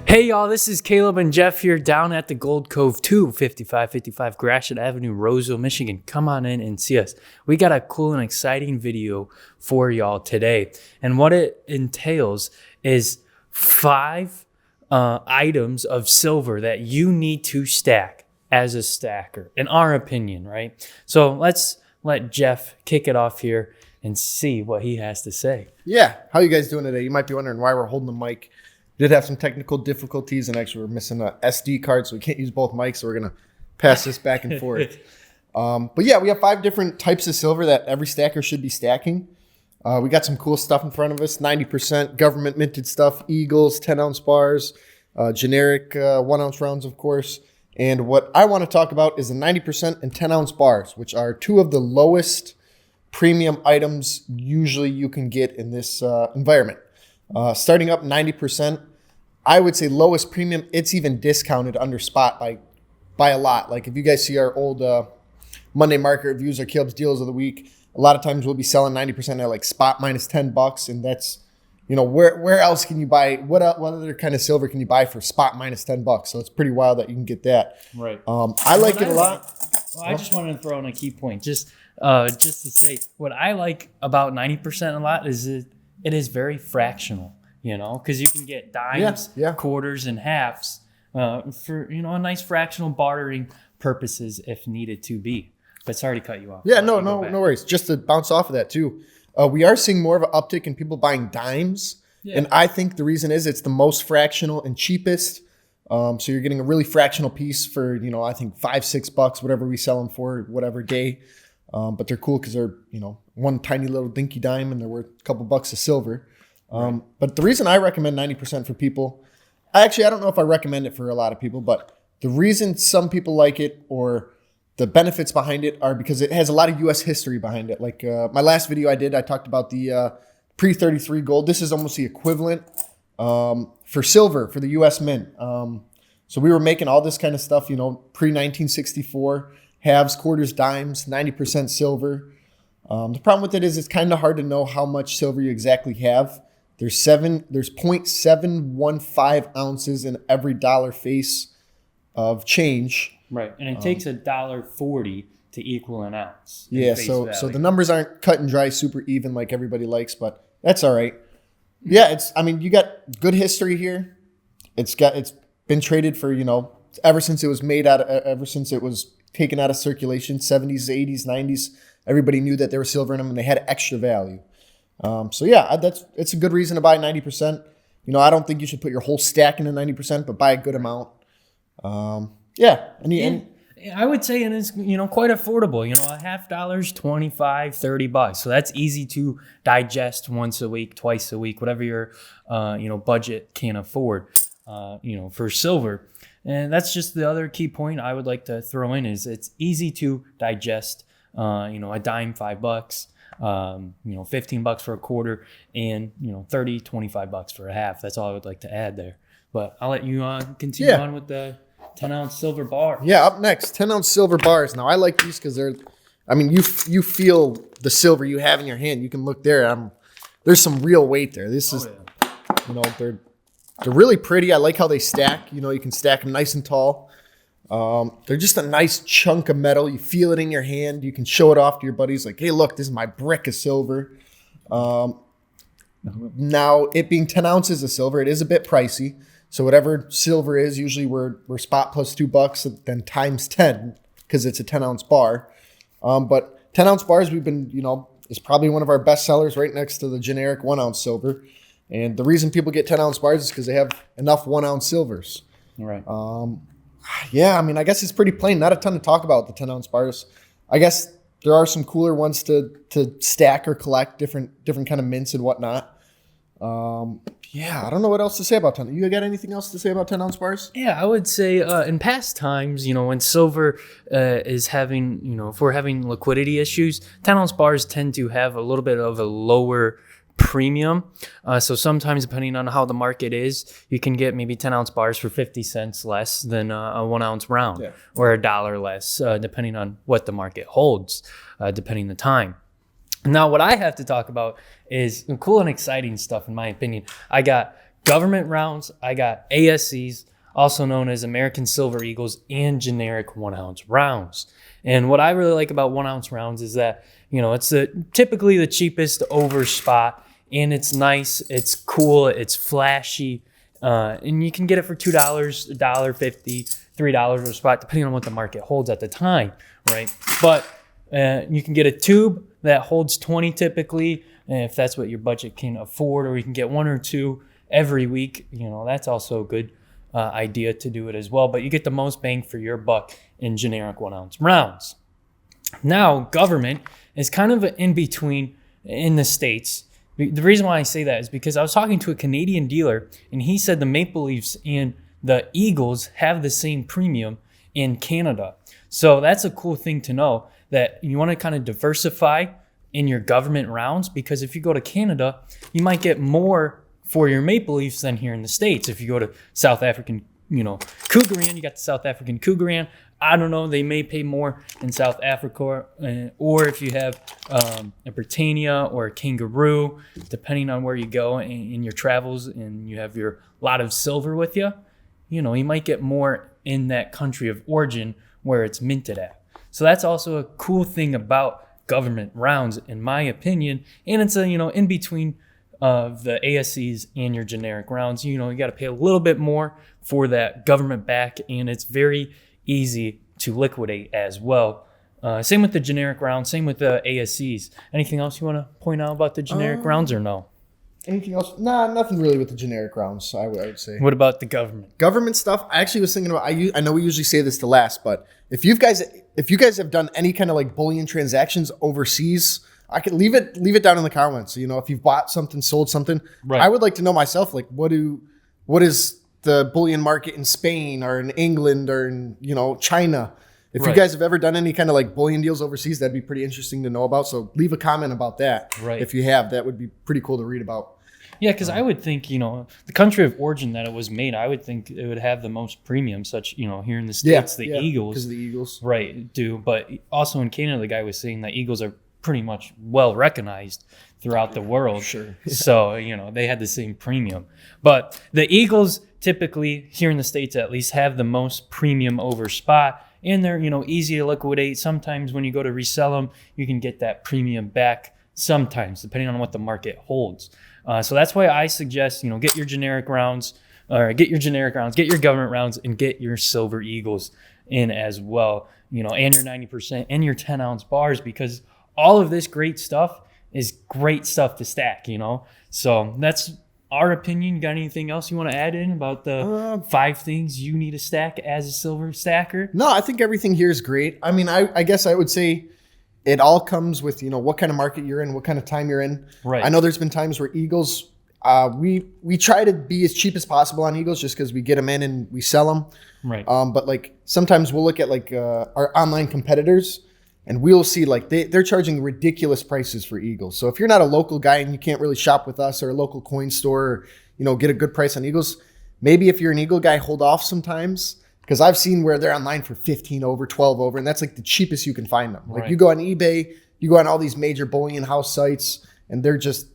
Hey y'all, this is Caleb and Jeff here down at the Gold Cove 5555 Gratiot Avenue, Roseville, Michigan. Come on in and see us. We got a cool and exciting video for y'all today. And what it entails is 5 items of silver that you need to stack as a stacker, in our opinion, right? So let's let Jeff kick it off here and see what he has to say. Yeah, how you guys doing today? You might be wondering why we're holding the mic. Did have some technical difficulties, and actually we're missing a SD card, so we can't use both mics, so we're going to pass this back and forth. But yeah, we have 5 different types of silver that every stacker should be stacking. We got some cool stuff in front of us, 90% government minted stuff, Eagles, 10-ounce bars, generic 1-ounce rounds, of course. And what I want to talk about is the 90% and 10-ounce bars, which are 2 of the lowest premium items usually you can get in this environment. Starting up 90%, I would say lowest premium, it's even discounted under spot by a lot. Like if you guys see our old Monday market reviews or Caleb's deals of the week, a lot of times we'll be selling 90% at like spot minus $10, and that's, you know, where else can you buy, what other kind of silver can you buy for spot minus $10? So it's pretty wild that you can get that. Right. I like it a lot. Well, I just wanted to throw in a key point, just to say what I like about 90% a lot is it is very fractional, you know, because you can get dimes, quarters, and halves for, you know, a nice fractional bartering purposes if needed to be. But sorry to cut you off. Yeah, no worries. Just to bounce off of that too, we are seeing more of an uptick in people buying dimes, and I think the reason is it's the most fractional and cheapest. So you're getting a really fractional piece for, you know, I think $5-6, whatever we sell them for, whatever day. But they're cool because they're, you know, one tiny little dinky dime and they're worth a couple bucks of silver. But the reason I recommend 90% for people, I don't know if I recommend it for a lot of people, but the reason some people like it or the benefits behind it are because it has a lot of U.S. history behind it. Like my last video I talked about the pre-33 gold. This is almost the equivalent for silver for the U.S. Mint. So we were making all this kind of stuff, you know, pre-1964. Halves, quarters, dimes, 90% silver. The problem with it is it's kind of hard to know how much silver you exactly have. There's 0.715 ounces in every dollar face of change. Right, and it takes $1.40 to equal an ounce. Yeah, so the numbers aren't cut and dry, super even like everybody likes, but that's all right. Yeah, you got good history here. It's been traded for, you know, ever since it was taken out of circulation, 70s, 80s, 90s. Everybody knew that there was silver in them and they had extra value. So yeah, it's a good reason to buy 90%. You know, I don't think you should put your whole stack into 90%, but buy a good amount. I would say it is, you know, quite affordable. You know, $50, $25, $30. So that's easy to digest once a week, twice a week, whatever your budget can afford. For silver. And that's just the other key point I would like to throw in is it's easy to digest, a dime, $5, $15 for a quarter, and, $30, $25 for a half. That's all I would like to add there. But I'll let you continue on with the 10-ounce silver bar. Yeah, up next, 10-ounce silver bars. Now, I like these because you feel the silver you have in your hand. You can look there. There's some real weight there. They're really pretty. I like how they stack. You know, you can stack them nice and tall. They're just a nice chunk of metal. You feel it in your hand. You can show it off to your buddies like, hey, look, this is my brick of silver. Now, it being 10 ounces of silver, it is a bit pricey. So whatever silver is, usually we're spot plus $2 and then times 10 because it's a 10-ounce bar. But 10-ounce bars, we've been, is probably one of our best sellers right next to the generic 1-ounce silver. And the reason people get 10-ounce bars is because they have enough 1-ounce silvers. Right. I guess it's pretty plain. Not a ton to talk about the 10-ounce bars. I guess there are some cooler ones to stack or collect, different kind of mints and whatnot. I don't know what else to say about 10. You got anything else to say about 10-ounce bars? Yeah, I would say in past times, when silver is having, if we're having liquidity issues, 10-ounce bars tend to have a little bit of a lower premium. So sometimes, depending on how the market is, you can get maybe 10-ounce bars for 50 cents less than a 1-ounce round, or $1 less, depending on what the market holds, depending the time. Now, what I have to talk about is cool and exciting stuff, in my opinion. I got government rounds, I got ASCs, also known as American Silver Eagles, and generic 1 ounce rounds. And what I really like about 1 ounce rounds is that, it's typically the cheapest over spot, and it's nice, it's cool, it's flashy, and you can get it for $2, $1.50, $3 over spot, depending on what the market holds at the time, right? But you can get a tube that holds 20 typically, if that's what your budget can afford, or you can get 1 or 2 every week. That's also a good idea to do it as well. But you get the most bang for your buck in generic 1 ounce rounds. Now, government is kind of in between in the States. The reason why I say that is because I was talking to a Canadian dealer, and he said the Maple Leafs and the Eagles have the same premium in Canada. So that's a cool thing to know, that you want to kind of diversify in your government rounds, because if you go to Canada, you might get more for your Maple Leafs than here in the States. If you go to South African, Krugerrand, you got the South African Krugerrand. I don't know, they may pay more in South Africa, or if you have a Britannia or a Kangaroo, depending on where you go in your travels, and you have your lot of silver with you, you might get more in that country of origin where it's minted at. So that's also a cool thing about government rounds, in my opinion. And it's in between of the ASCs and your generic rounds. You got to pay a little bit more for that government back, and it's very easy to liquidate as well. Same with the generic rounds, same with the ASCs. Anything else you want to point out about the generic rounds, or no? Anything else? Nah, nothing really with the generic rounds, I would say. What about the government? Government stuff, I actually was thinking about, I know we usually say this to last, but if you guys have done any kind of like bullion transactions overseas, I could leave it down in the comments. So, if you've bought something, sold something, right. I would like to know myself, like what is the bullion market in Spain or in England or in, China? If you guys have ever done any kind of like bullion deals overseas, that'd be pretty interesting to know about. So leave a comment about that. Right. If you have, that would be pretty cool to read about. Yeah, because I would think, the country of origin that it was made, I would think it would have the most premium, such, here in the States, Eagles. Because of the Eagles. Right, do. But also in Canada, the guy was saying that Eagles are pretty much well recognized throughout the world. Sure. So, they had the same premium. But the Eagles typically, here in the States at least, have the most premium over spot. And they're, easy to liquidate. Sometimes when you go to resell them, you can get that premium back sometimes, depending on what the market holds. So that's why I suggest, get your generic rounds, get your government rounds, and get your Silver Eagles in as well, and your 90% and your 10 ounce bars, because all of this great stuff is great stuff to stack, So that's our opinion. You got anything else you want to add in about the 5 things you need to stack as a silver stacker? No, I think everything here is great. I mean, I guess I would say it all comes with, what kind of market you're in, what kind of time you're in. Right. I know there's been times where Eagles, we try to be as cheap as possible on Eagles just because we get them in and we sell them. Right. But like sometimes we'll look at like our online competitors, and we'll see like they're charging ridiculous prices for Eagles. So if you're not a local guy and you can't really shop with us or a local coin store, or, get a good price on Eagles, maybe if you're an Eagle guy, hold off sometimes. Because I've seen where they're online for 15 over, 12 over, and that's like the cheapest you can find them. Like you go on eBay, you go on all these major bullion house sites, and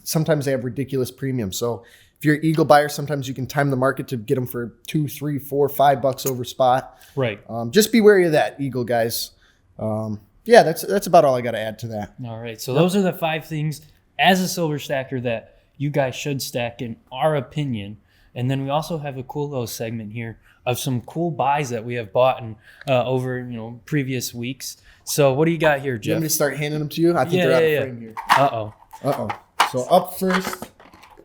sometimes they have ridiculous premiums. So if you're an Eagle buyer, sometimes you can time the market to get them for $2, $3, $4, $5 over spot. Right. Just be wary of that, Eagle guys. Yeah, that's about all I got to add to that. All right. So those are the 5 things as a silver stacker that you guys should stack in our opinion. And then we also have a cool little segment here of some cool buys that we have bought over previous weeks. So what do you got here, Jeff? You want me to start handing them to you? I think they're out of frame here. Uh-oh. So up first,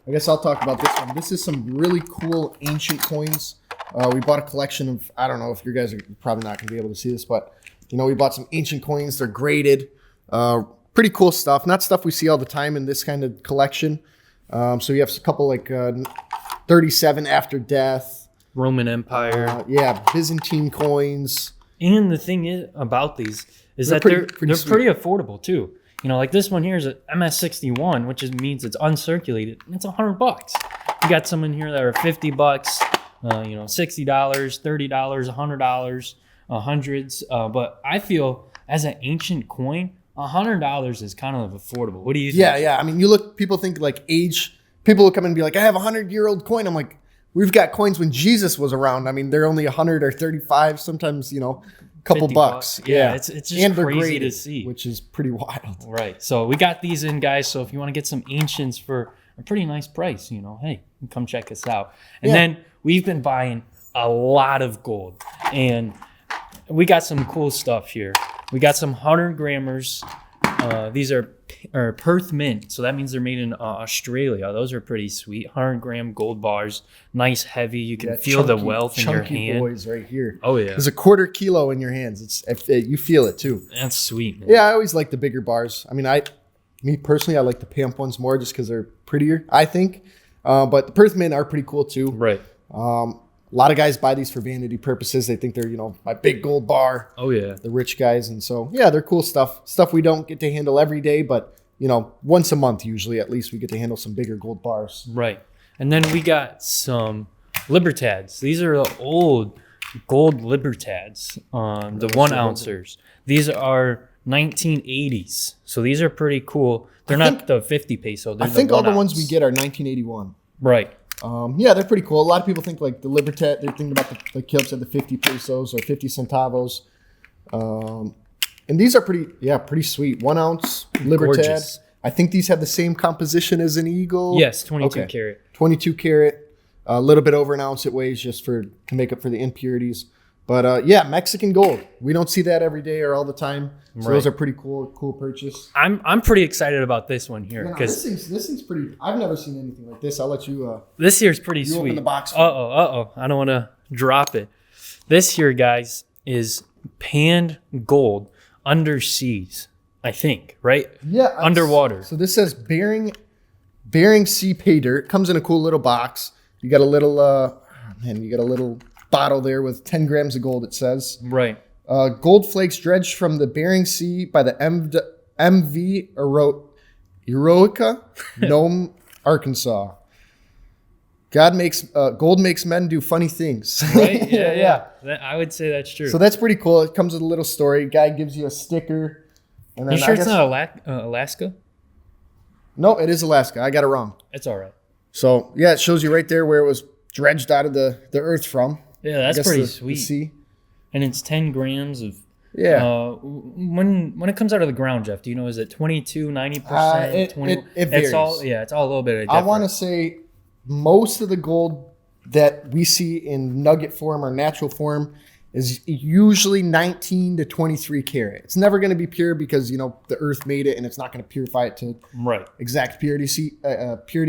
I guess I'll talk about this one. This is some really cool ancient coins. We bought a collection of, I don't know if you guys are probably not going to be able to see this, but we bought some ancient coins. They're graded. Pretty cool stuff. Not stuff we see all the time in this kind of collection. So you have a couple like 37 after death. Roman Empire. Byzantine coins. And the thing is about these is that they're pretty affordable too. Like this one here is a MS61, which means it's uncirculated, and it's $100. You got some in here that are $50, $60, $30, $100, hundreds. But I feel as an ancient coin, $100 is kind of affordable. What do you think? Yeah. I mean, people think like age people will come and be like, I have a 100-year-old coin. I'm like, we've got coins when Jesus was around. I mean, they're only 100 or 35, sometimes, a couple bucks. Yeah, it's just and they're crazy graded, to see. which is pretty wild. Right. So we got these in, guys. So if you want to get some ancients for a pretty nice price, hey, come check us out. And then we've been buying a lot of gold, and we got some cool stuff here. We got some 100 grammers. These are Perth mint, so that means they're made in Australia. Those are pretty sweet. 100-gram gold bars, nice, heavy. You can feel the wealth in your hand. Boys right here. Oh yeah, there's a quarter kilo in your hands. You feel it too. That's sweet, man. Yeah, I always like the bigger bars. I mean, me personally, I like the Pamp ones more just because they're prettier, I think. But the Perth mint are pretty cool too. Right. A lot of guys buy these for vanity purposes. They think they're, my big gold bar. Oh, yeah. The rich guys. And so, yeah, they're cool stuff. Stuff we don't get to handle every day, but, once a month usually at least we get to handle some bigger gold bars. Right. And then we got some Libertads. These are the old gold Libertads, the 1 ouncers. These are 1980s. So these are pretty cool. They're not the 50 peso. I think all the ones we get are 1981. Right. Yeah, they're pretty cool. A lot of people think like the Libertad, they're thinking about like Caleb said, the 50 pesos or 50 centavos. And these are pretty sweet. 1 ounce Libertad. Gorgeous. I think these have the same composition as an Eagle. Yes, 22 karat. 22 karat. A little bit over an ounce it weighs just to make up for the impurities. But Mexican gold. We don't see that every day or all the time. So those are pretty cool purchase. I'm pretty excited about this one here because this thing's pretty. I've never seen anything like this. I'll let you. This here's pretty sweet. Open the box. I don't want to drop it. This here, guys, is panned gold under seas. I think, right? Yeah, underwater. So this says Bering Sea pay dirt. Comes in a cool little box. You got a little bottle there with 10 grams of gold. It says right. Gold flakes dredged from the Bering Sea by the MV Eroica, Nome, Arkansas. Gold makes men do funny things. Right? Yeah. I would say that's true. So that's pretty cool. It comes with a little story. Guy gives you a sticker. And then you sure it's not Alaska? No, it is Alaska. I got it wrong. It's all right. So yeah, it shows you right there where it was dredged out of the earth from. Yeah, that's pretty sweet. The sea. And it's 10 grams of. Yeah. When it comes out of the ground, Jeff, do you know, is it 22, 90%? It varies. It's all a little bit of different. I want to say most of the gold that we see in nugget form or natural form is usually 19 to 23 karat. It's never going to be pure because, the earth made it and it's not going to purify it to exact purity,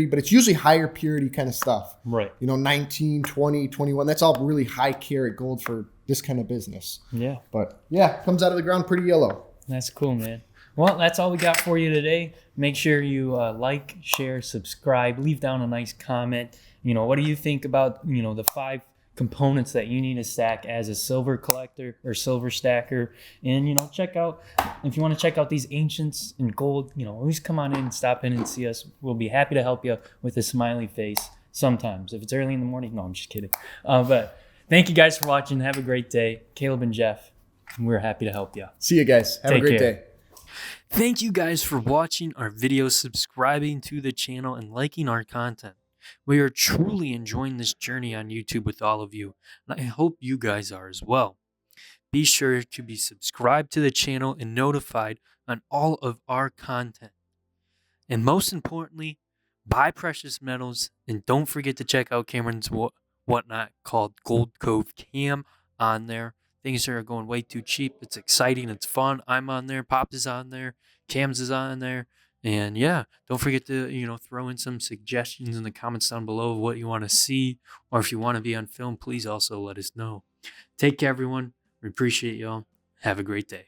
but it's usually higher purity kind of stuff. Right. 19, 20, 21. That's all really high carat gold for this kind of business. Yeah. But yeah, comes out of the ground pretty yellow. That's cool, man. Well, that's all we got for you today. Make sure you like, share, subscribe, leave down a nice comment. What do you think about, the 5 components that you need to stack as a silver collector or silver stacker? And, check out, if you want to check out these ancients in gold, always come on in, stop in and see us. We'll be happy to help you with a smiley face sometimes. If it's early in the morning, no, I'm just kidding. But thank you guys for watching. Have a great day. Caleb and Jeff, we're happy to help you. See you guys. Have a great day. Thank you guys for watching our videos, subscribing to the channel, and liking our content. We are truly enjoying this journey on YouTube with all of you, and I hope you guys are as well. Be sure to be subscribed to the channel and notified on all of our content. And most importantly, buy precious metals, and don't forget to check out Cameron's whatnot called Gold Cove Cam on there. Things are going way too cheap. It's exciting. It's fun. I'm on there. Pops is on there. Cam's is on there. And yeah, don't forget to, throw in some suggestions in the comments down below of what you want to see. Or if you want to be on film, please also let us know. Take care, everyone. We appreciate y'all. Have a great day.